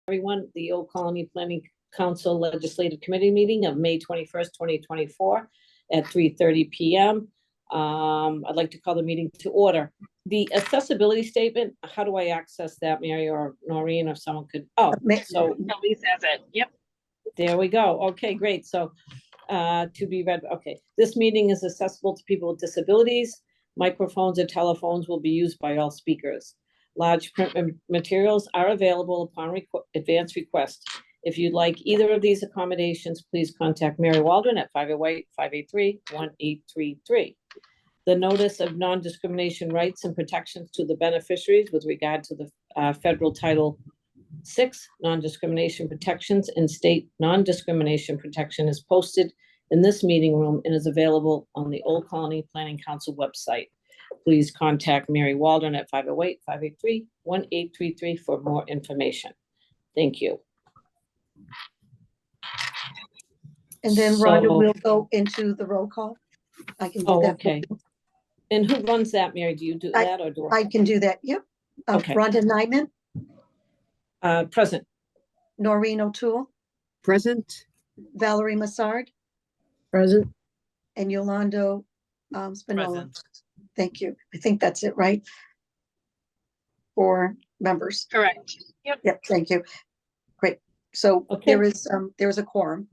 everyone. The Old Colony Planning Council Legislative Committee meeting of May 21st, 2024 at 3:30 p.m. I'd like to call the meeting to order. The accessibility statement, how do I access that, Mary or Noreen, or someone could, so Elise has it. Yep. there we go. Okay, great. So to be read, okay. This meeting is accessible to people with disabilities. Microphones and telephones will be used by all speakers. Large print materials are available upon advance request. If you'd like either of these accommodations, please contact Mary Waldron at 508-583-1833. The notice of non-discrimination rights and protections to the beneficiaries with regard to the federal Title VI non-discrimination protections and state non-discrimination protection is posted in this meeting room and is available on the Old Colony Planning Council website. Please contact Mary Waldron at 508-583-1833 for more information. Thank you. And then Rhonda will go into the roll call. I can do that. Okay. And who runs that, Mary? Do you do that or do I can do that. Yep. Okay. Rhonda Nyman, present. Noreen O'Toole, Present. Valerie Massard, Present. and Yolando Spinola. Present. Thank you. I think that's it, right? For members. Correct. Yep. Yep. Thank you. Great. So Okay. there is a quorum.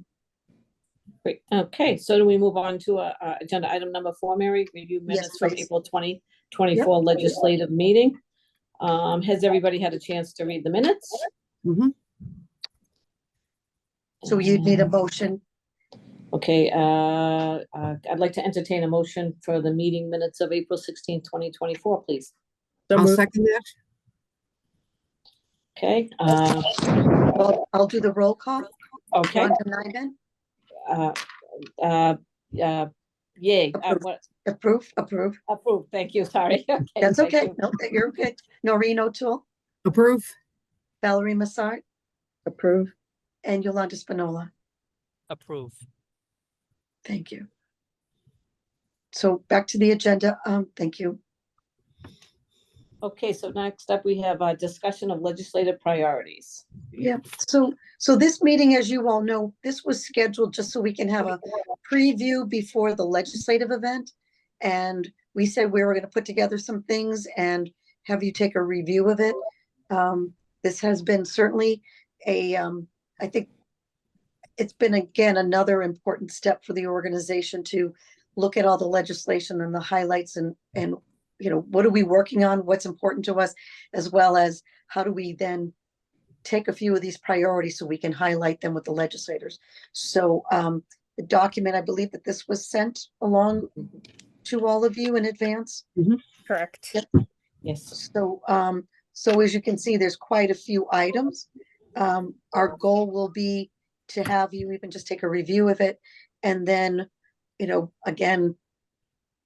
Great. Okay, so do we move on to agenda item number 4, Mary? Review minutes from please. April 2024 legislative meeting. Has everybody had a chance to read the minutes? Mm-hmm. So you'd need a motion. Okay, I'd like to entertain a motion for the meeting minutes of April 16, 2024, please. I'll second that. Okay, I'll do the roll call. okay, Rhonda Nyman, yay, approve. approved, thank you, sorry. Okay, That's thank okay. you. No, you're good. Noreen O'Toole, Approve. Valerie Massard, Approve. and Yolanda Spinola. Approve. Thank you. So back to the agenda. Thank you. Okay, so next up, we have a discussion of legislative priorities. Yeah, so this meeting, as you all know, this was scheduled just so we can have a preview before the legislative event. And we said we were going to put together some things and have you take a review of it. This has been certainly I think it's been, again, another important step for the organization to look at all the legislation and the highlights and you know, what are we working on, what's important to us, as well as how do we then take a few of these priorities so we can highlight them with the legislators. So the document, I believe that this was sent along to all of you in advance. Correct. Yep. Yes. So as you can see, there's quite a few items. Our goal will be to have you even just take a review of it. And then, you know, again,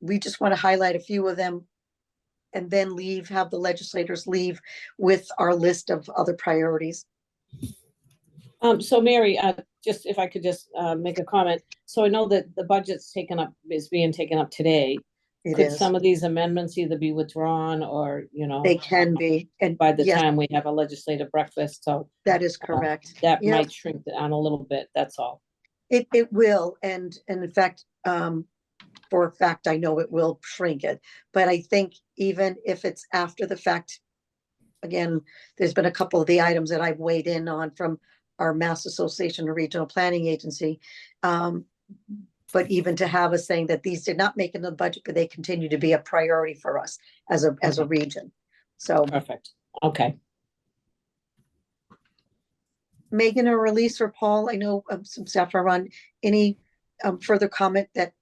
we just want to highlight a few of them and then have the legislators leave with our list of other priorities. So Mary, just if I could just make a comment. So I know that the budget's is being taken up today. Could some of these amendments either be withdrawn or, you know? They can be. And by the yes, time we have a legislative breakfast, so that is correct. that Yep. might shrink it down a little bit, that's all. It will. And in fact, for a fact, I know it will shrink it. But I think even if it's after the fact, again, there's been a couple of the items that I've weighed in on from our Mass Association of Regional Planning Agency. But even to have us saying that these did not make it in the budget, but they continue to be a priority for us as a region. So Perfect, okay. Megan or Elise or Paul, I know some staff are on. Any further comment that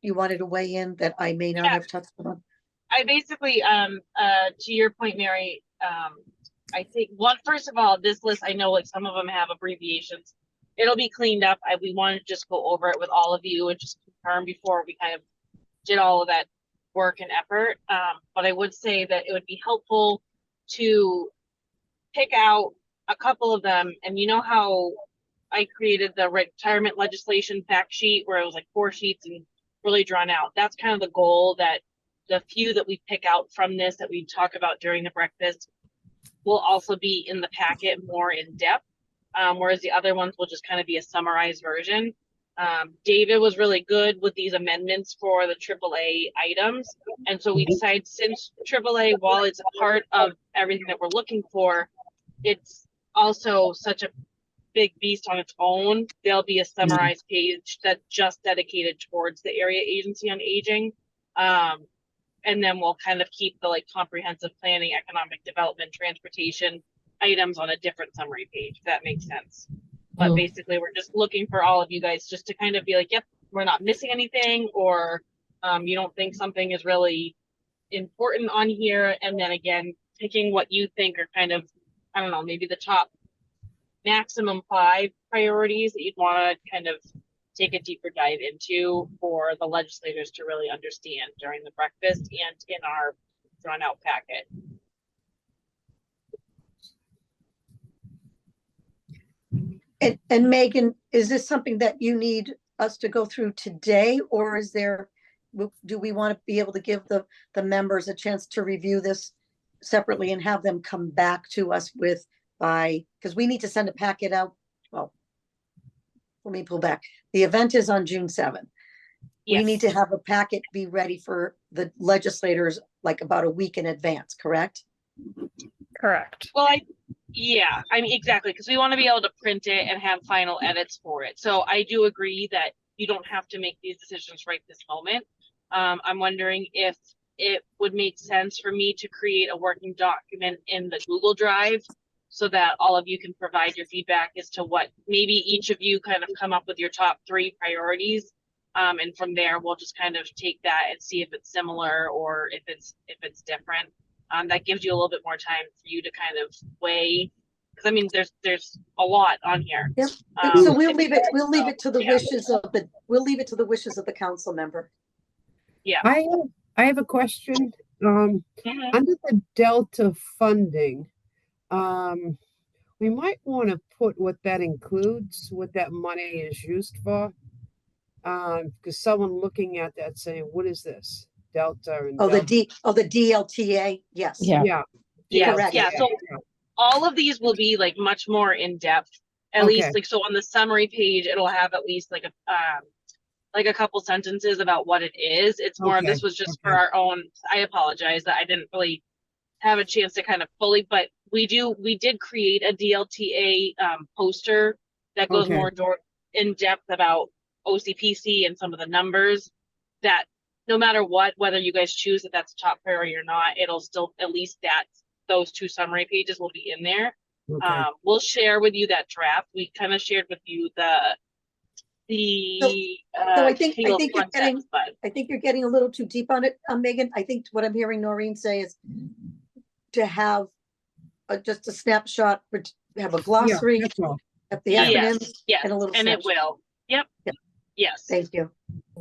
you wanted to weigh in that I may not have touched on? I basically, to your point, Mary, I think first of all, this list, I know like some of them have abbreviations. It'll be cleaned up. We want to just go over it with all of you and just confirm before we kind of did all of that work and effort. But I would say that it would be helpful to pick out a couple of them. And you know how I created the retirement legislation fact sheet where it was like 4 sheets and really drawn out. That's kind of the goal, that the few that we pick out from this that we talk about during the breakfast will also be in the packet more in depth. whereas the other ones will just kind of be a summarized version. David was really good with these amendments for the AAA items. And so we decided, since AAA, while it's a part of everything that we're looking for, it's also such a big beast on its own. There'll be a summarized page that's just dedicated towards the Area Agency on Aging. And then we'll kind of keep the like comprehensive planning, economic development, transportation items on a different summary page, if that makes sense. But basically, we're just looking for all of you guys just to kind of be like, yep, we're not missing anything, or you don't think something is really important on here. And then again, picking what you think are kind of, I don't know, maybe the top maximum 5 priorities that you'd want to kind of take a deeper dive into for the legislators to really understand during the breakfast and in our drawn out packet. And Megan, is this something that you need us to go through today, or is there, do we want to be able to give the members a chance to review this separately and have them come back to us with because we need to send a packet out. Well, let me pull back. The event is on June 7th. We Yes. need to have a packet be ready for the legislators like about a week in advance, correct? Correct. Well, yeah, I mean, exactly, because we want to be able to print it and have final edits for it. So I do agree that you don't have to make these decisions right this moment. I'm wondering if it would make sense for me to create a working document in the Google Drive so that all of you can provide your feedback as to what maybe each of you kind of come up with your top 3 priorities. And from there, we'll just kind of take that and see if it's similar or if it's different. That gives you a little bit more time for you to kind of weigh, because I mean, there's a lot on here. Yep. So we'll leave it to the wishes of the council member. Yeah. I have a question. Mhm. Under the Delta funding, we might want to put what that includes, what that money is used for. Because someone looking at that saying, what is this? Delta and Oh, the Delta. DLTA, yes. Yeah. Yeah, Correct. yeah. So all of these will be like much more in depth. At Okay. least like so on the summary page, it'll have at least like a couple sentences about what it is. It's more Okay, this was just for okay. our own. I apologize that I didn't really have a chance to kind of fully, but we did create a DLTA poster that goes Okay. more in depth about OCPC and some of the numbers that no matter what, whether you guys choose that that's top priority or not, it'll still at least those 2 summary pages will be in there. Okay. We'll share with you that draft. We kind of shared with you the So I think table of you're getting, contents, but I think you're getting a little too deep on it, Megan. I think what I'm hearing Noreen say is to have just a snapshot, have a Yeah, glossary, that's all. have the yes, acronyms, yes, and a little and it snapshot. will. Yep. Yep. Yes. Thank you.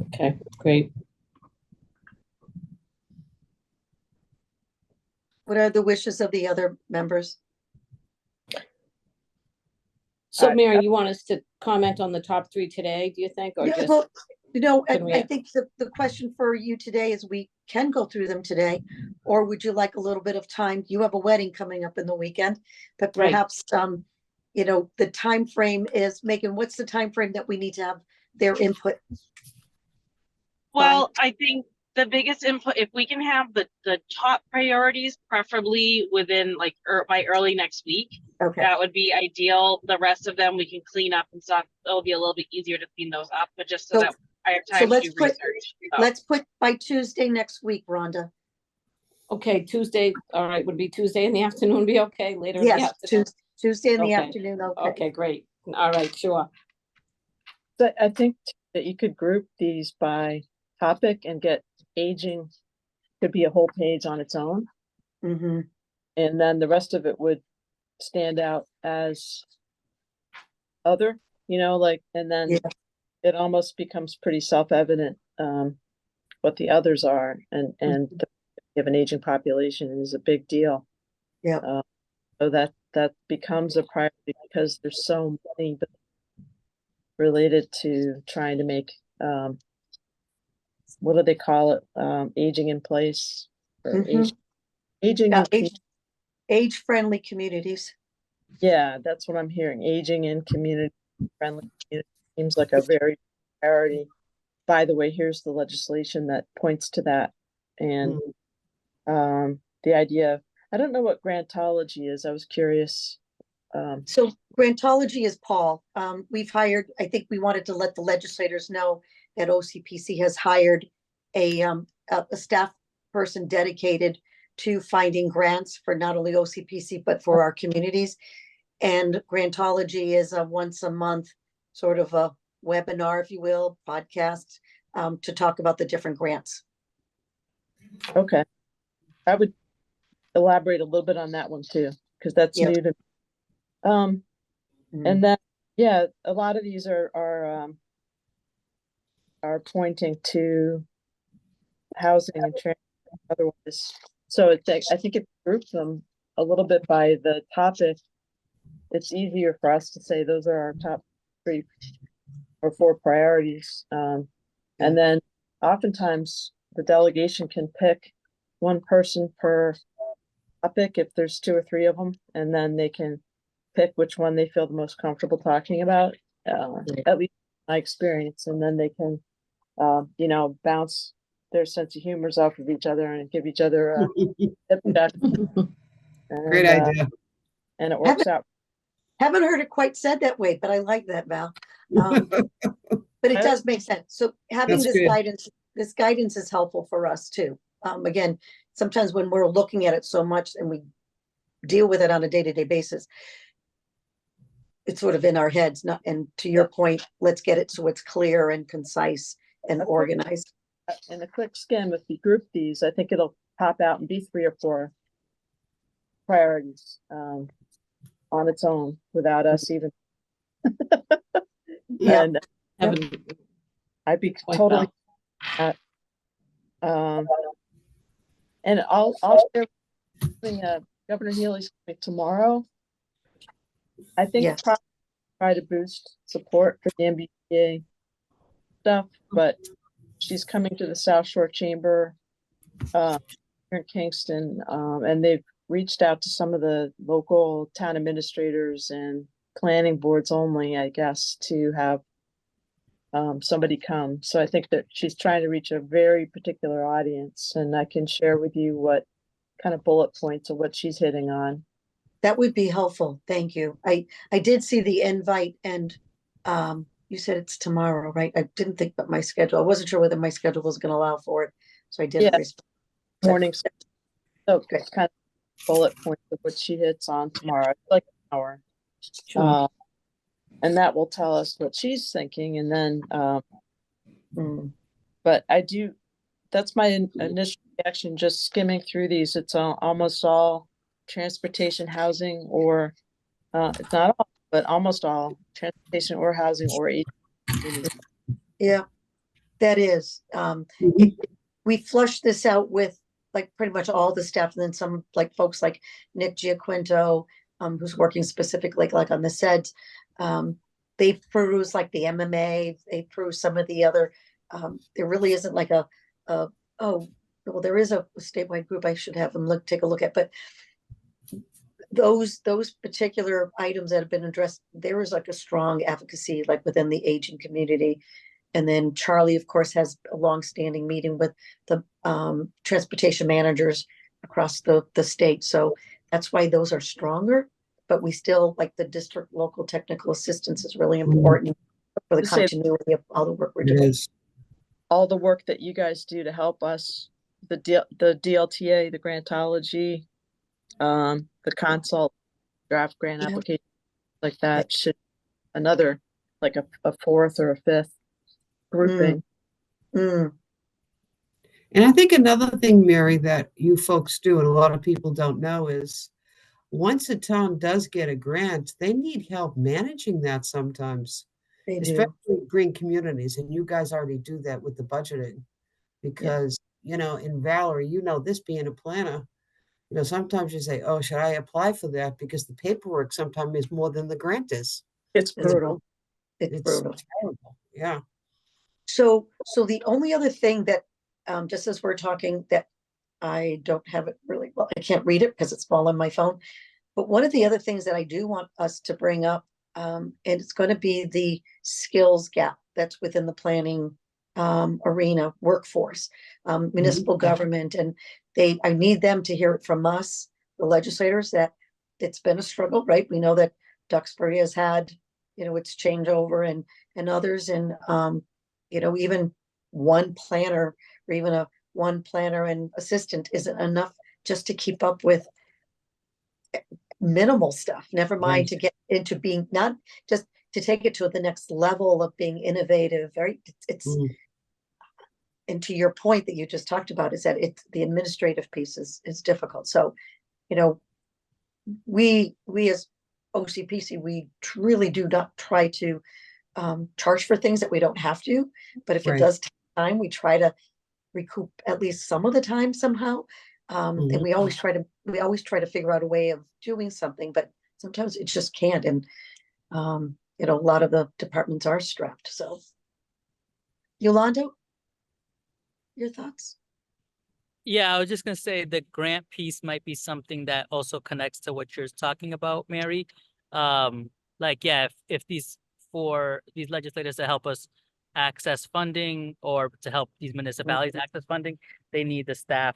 Okay, great. What are the wishes of the other members? So Mary, you want us to comment on the top 3 today, do you think, or Yeah, just? well, can we- I think the question for you today is we can go through them today, or would you like a little bit of time? You have a wedding coming up in the weekend, but Right. perhaps, the time frame is, Megan, what's the time frame that we need to have their input? Well, I think the biggest input, if we can have the top priorities, preferably within like by early next week, Okay, that would be ideal. The rest of them we can clean up and stuff. It'll be a little bit easier to clean those up, but just so So- that I have so time to let's do put- research. So, let's put by Tuesday next week, Rhonda. Okay, Tuesday, all right, would be Tuesday in the afternoon be okay, later in the Yes, afternoon? Tuesday in the Okay. afternoon, okay. Okay, great, all right, sure. So I think that you could group these by topic and get aging, could be a whole page on its own. Mm-hmm. And then the rest of it would stand out as other, and then Yeah. it almost becomes pretty self-evident, what the others are, and the, you have an aging population is a big deal. Yeah. So that becomes a priority because there's so many related to trying to make, what do they call it? Aging in place or Mhm. aging Yeah, in age-friendly communities. Yeah, that's what I'm hearing. Aging and community friendly community seems like a very priority. By the way, here's the legislation that points to that. And the idea of, I don't know what grantology is. I was curious. So Grantology is Paul. We've hired, I think we wanted to let the legislators know that OCPC has hired a staff person dedicated to finding grants for not only OCPC, but for our communities. And Grantology is a once a month sort of a webinar, if you will, podcast, to talk about the different grants. Okay. I would elaborate a little bit on that one too, because that's Yeah. new to me. And then, yeah, a lot of these are pointing to housing and transit otherwise. So it's like, I think if you group them a little bit by the topic, it's easier for us to say those are our top 3 or 4 priorities. And then oftentimes the delegation can pick one person per topic if there's 2 or 3 of them, and then they can pick which one they feel the most comfortable talking about, at least my experience, and then they can, bounce their sense of humors off of each other and give each other a tip check. Great idea. And it works out. Haven't heard it quite said that way, but I like that, Val. But it does make sense. So having That's good. this guidance is helpful for us too. Again, sometimes when we're looking at it so much and we deal with it on a day-to-day basis, it's sort of in our heads, and to your point, let's get it so it's clear and concise and organized. In a quick skim, if you group these, I think it'll pop out and be 3 or 4 priorities on its own without us even. Yeah. And Having I'd be Quite totally. And I'll share something, Governor Healy's coming tomorrow. I think Yes. probably try to boost support for the MBTA stuff, but she's coming to the South Shore Chamber here in Kingston, and they've reached out to some of the local town administrators and planning boards only, I guess, to have somebody come. So I think that she's trying to reach a very particular audience, and I can share with you what kind of bullet points of what she's hitting on. That would be helpful. Thank you. I did see the invite, and you said it's tomorrow, right? I didn't think about my schedule. I wasn't sure whether my schedule was going to allow for it, so I didn't Yeah. respond. Mornings. So Okay. it's kind of bullet points of what she hits on tomorrow. It's like an hour. Sure. And that will tell us what she's thinking. And then, but that's my initial reaction, just skimming through these. It's almost all transportation, housing, or it's not all, but almost all transportation or housing or aging. Yeah, that is. We flushed this out with like pretty much all the staff, and then some like folks like Nick Giaquinto, who's working specifically like on the SEDS. They peruse like the MMA, they peruse some of the other, there really isn't like well, there is a statewide group I should have them take a look at, but those particular items that have been addressed, there is like a strong advocacy like within the aging community. And then Charlie, of course, has a long-standing meeting with the transportation managers across the state. So that's why those are stronger, but we still like the district local technical assistance is really important for the To say- continuity of all the work we're It doing. is. all the work that you guys do to help us, the DLTA, the grantology, the consult, draft grant Yeah. application, like that should another, like a 4th or a 5th grouping. Mm, And I think another thing, Mary, that you folks do and a lot of people don't know is once a town does get a grant, they need help managing that sometimes, they do. especially green communities. And you guys already do that with the budgeting because, in Valerie, this being a planner, sometimes you say, oh, should I apply for that? Because the paperwork sometimes is more than the grant is. It's brutal. It's brutal. Terrible. Yeah. So the only other thing that, just as we're talking, that I don't have it really well, I can't read it because it's all on my phone. But one of the other things that I do want us to bring up, and it's going to be the skills gap that's within the planning arena workforce, municipal government, and I need them to hear it from us, the legislators, that it's been a struggle, right? We know that Duxbury has had, its changeover and others, and even one planner or even one planner and assistant isn't enough just to keep up with minimal stuff, never mind Right. to get into being, not just to take it to the next level of being innovative, right? It's Mm. and to your point that you just talked about, is that it's the administrative piece is difficult. So, we as OCPC, we really do not try to charge for things that we don't have to, but if it Right. does take time, we try to recoup at least some of the time somehow. And Mhm. we always try to figure out a way of doing something, but sometimes it just can't. And a lot of the departments are strapped. So, Yolanda, your thoughts? Yeah, I was just gonna say the grant piece might be something that also connects to what you're talking about, Mary. Like, yeah, if for these legislators to help us access funding or to help these municipalities access funding, they need the staff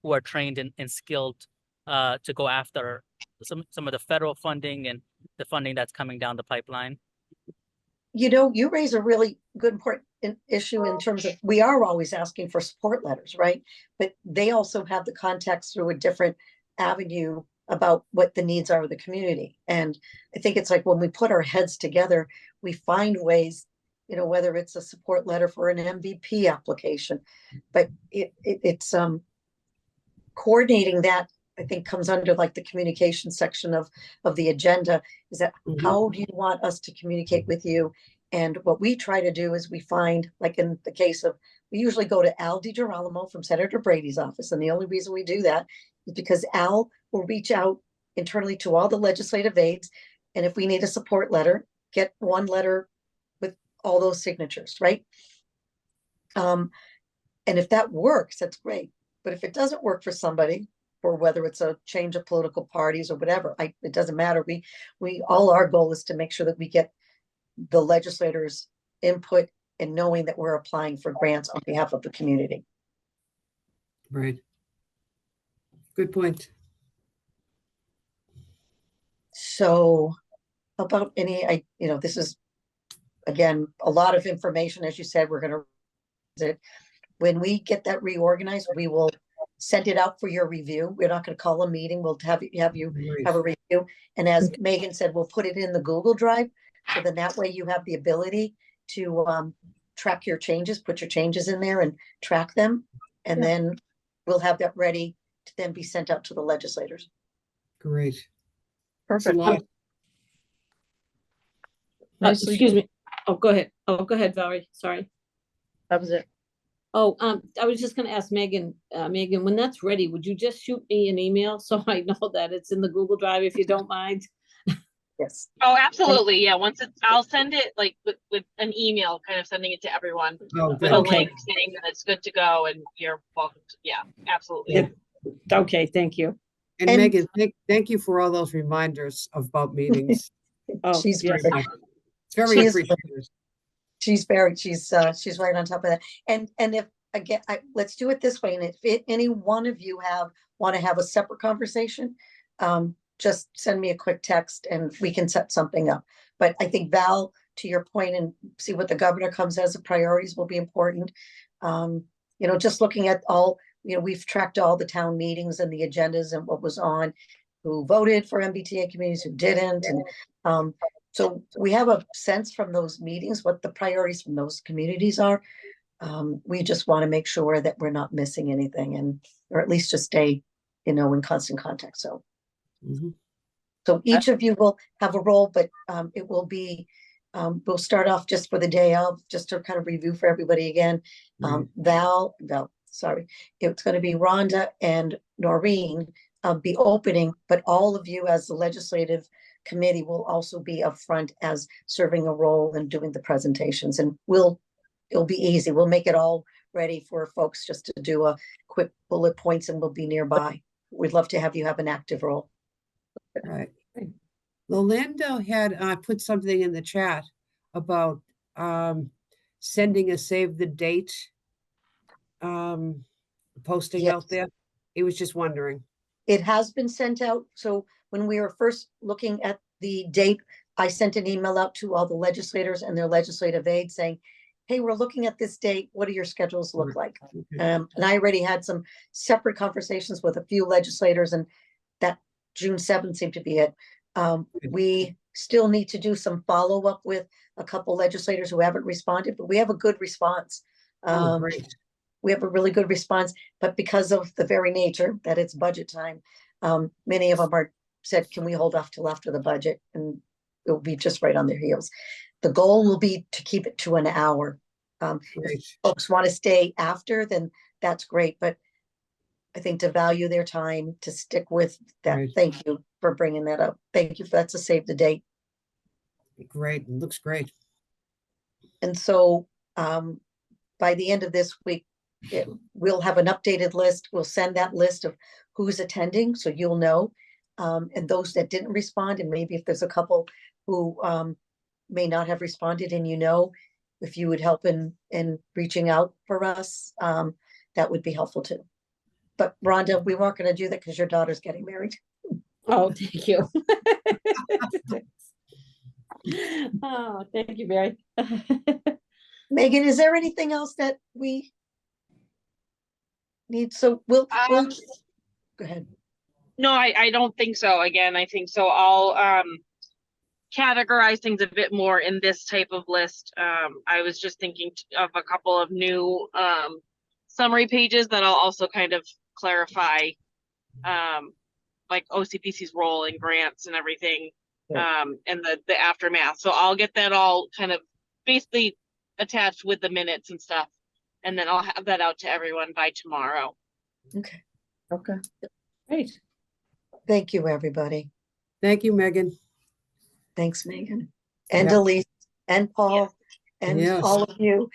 who are trained and skilled to go after some of the federal funding and the funding that's coming down the pipeline. You raise a really good important issue in terms of, we are always asking for support letters, right? But they also have the context through a different avenue about what the needs are of the community. And I think it's like when we put our heads together, we find ways, whether it's a support letter for an MVP application, but it's coordinating that, I think, comes under like the communication section of the agenda, is that Mhm. how do you want us to communicate with you? And what we try to do is we find, like in the case of, we usually go to Al DiGirolamo from Senator Brady's office. And the only reason we do that is because Al will reach out internally to all the legislative aides. And if we need a support letter, get one letter with all those signatures, right? And if that works, that's great. But if it doesn't work for somebody, or whether it's a change of political parties or whatever, it doesn't matter. We all, our goal is to make sure that we get the legislators' input and knowing that we're applying for grants on behalf of the community. Right. Good point. So about this is, again, a lot of information, as you said, we're going to, when we get that reorganized, we will send it out for your review. We're not going to call a meeting. We'll have you Right. have a review. And as Megan said, we'll put it in the Google Drive. So then that way you have the ability to track your changes, put your changes in there and track them. And then we'll have that ready to then be sent out to the legislators. Great. It's a Perfect. lot. Nicely Excuse me. Oh, go ahead. Go ahead, Valerie. Sorry. That was it. Oh, I was just gonna ask Megan, when that's ready, would you just shoot me an email so I know that it's in the Google Drive, if you don't mind? Yes. Oh, absolutely. Yeah. I'll send it like with an email, kind of sending it to everyone Oh, with good. a Okay. link saying that it's good to go and you're welcome to, yeah, absolutely. Yeah. Okay, thank you. And And- Megan, thank you for all those reminders about meetings. Oh, She's yes. very- It's very She is- appreciated. she's right on top of that. And if, again, let's do it this way. And if any one of you want to have a separate conversation, just send me a quick text and we can set something up. But I think, Val, to your point, and see what the governor comes as the priorities will be important. Just looking at all, we've tracked all the town meetings and the agendas and what was on, who voted for MBTA communities, who didn't. And so we have a sense from those meetings what the priorities from those communities are. We just want to make sure that we're not missing anything, or at least just stay, in constant contact. So Mhm. So each of you will have a role, but it will be, we'll start off just for the day of, just to kind of review for everybody again. Right. Val, sorry, it's going to be Rhonda and Noreen be opening, but all of you as the legislative committee will also be upfront as serving a role and doing the presentations. And it'll be easy. We'll make it all ready for folks just to do a quick bullet points and we'll be nearby. We'd love to have you have an active role. Right. Rolando had put something in the chat about sending a save the date posting Yes. out there. He was just wondering. It has been sent out. So when we were first looking at the date, I sent an email out to all the legislators and their legislative aides saying, hey, we're looking at this date. What do your schedules look like? Okay. And I already had some separate conversations with a few legislators, and that June 7th seemed to be it. We still need to do some follow-up with a couple legislators who haven't responded, but we have a good response. Oh, great. We have a really good response, but because of the very nature that it's budget time, many of them are said, can we hold off till after the budget? And it'll be just right on their heels. The goal will be to keep it to an hour. If Great. folks want to stay after, then that's great, but I think to value their time, to stick with that. Right. Thank you for bringing that up. Thank you. That's a save the date. Great. Looks great. And so by the end of this week, we'll have an updated list. We'll send that list of who's attending, so you'll know. And those that didn't respond, and maybe if there's a couple who may not have responded, and if you would help in reaching out for us, that would be helpful too. But Rhonda, we weren't going to do that because your daughter's getting married. Oh, thank you. Oh, thank you, Mary. Megan, is there anything else that we need? So we'll go ahead. No, I don't think so. Again, I think so. I'll categorize things a bit more in this type of list. I was just thinking of a couple of new summary pages that I'll also kind of clarify, like OCPC's role in grants and everything, and the aftermath. So I'll get that all kind of basically attached with the minutes and stuff, and then I'll have that out to everyone by tomorrow. Okay. Okay. Great. Thank you, everybody. Thank you, Megan. Thanks, Megan. And Yeah. Elise and Paul and Yes. all of you.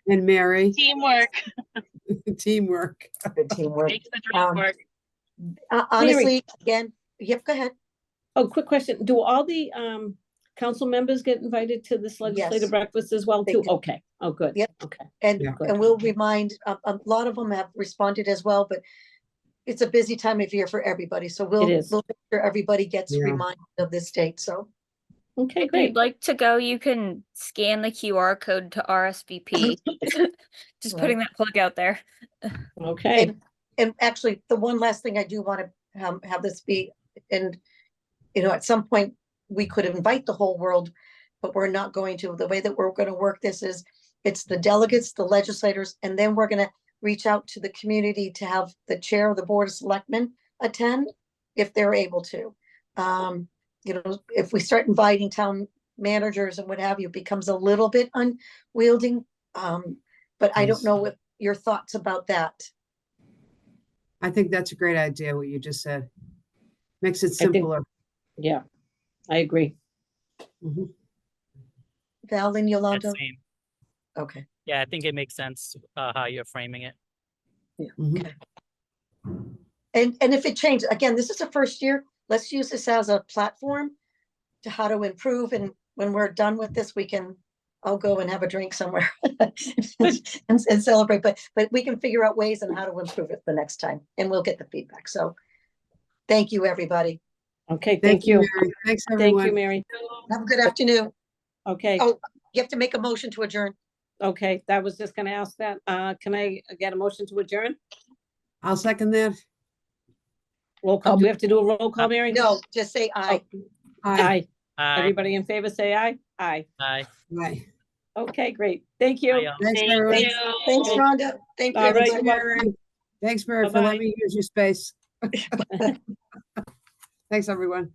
And Mary. Teamwork Teamwork. Good teamwork. makes the dream work. Honestly, again, yep, go ahead. Oh, quick question. Do all the council members get invited to this legislative Yes. breakfast as well They too? do. Okay. Oh, good. Yep. Okay. And, Yeah. and we'll remind, a lot of them have responded as well, but it's a busy time of year for everybody. So we'll is. make sure everybody gets Yeah. reminded of this date. So, Okay, If great. you'd like to go, you can scan the QR code to RSVP. Just putting that plug out there. Okay. and actually, the one last thing I do want to have this be, and, at some point, we could invite the whole world, but we're not going to. The way that we're going to work this is, it's the delegates, the legislators, and then we're going to reach out to the community to have the chair of the Board of Selectmen attend if they're able to. If we start inviting town managers and what have you, it becomes a little bit unwieldy. But I don't Yes. know what your thoughts about that. I think that's a great idea, what you just said. Makes it think- simpler. Yeah, I agree. Mhm. Val and Yeah, Yolanda? same. Okay. Yeah, I think it makes sense how you're framing it. Mhm. And if it changes, again, this is the first year, let's use this as a platform to how to improve. And when we're done with this, I'll go and have a drink somewhere and celebrate, but we can figure out ways on how to improve it the next time, and we'll get the feedback. So thank you, everybody. Okay, thank you. Mary. Thanks, Thank everyone. you, Mary. Have a good afternoon. Okay, Oh, you have to make a motion to adjourn. okay. That was just gonna ask that. Can I get a motion to adjourn? I'll second that. Roll call. Do we have to do a roll call, Mary? No, just say aye. Aye. Aye. Everybody in favor, say aye. Aye. Aye. Bye. Okay, great. Thank you. Aye, all. Thanks, Thank everyone. you. Thanks, Rhonda. Thank you, All right, everybody. Mary. Thanks, Mary, for Bye-bye. letting me use your space. Thanks, everyone.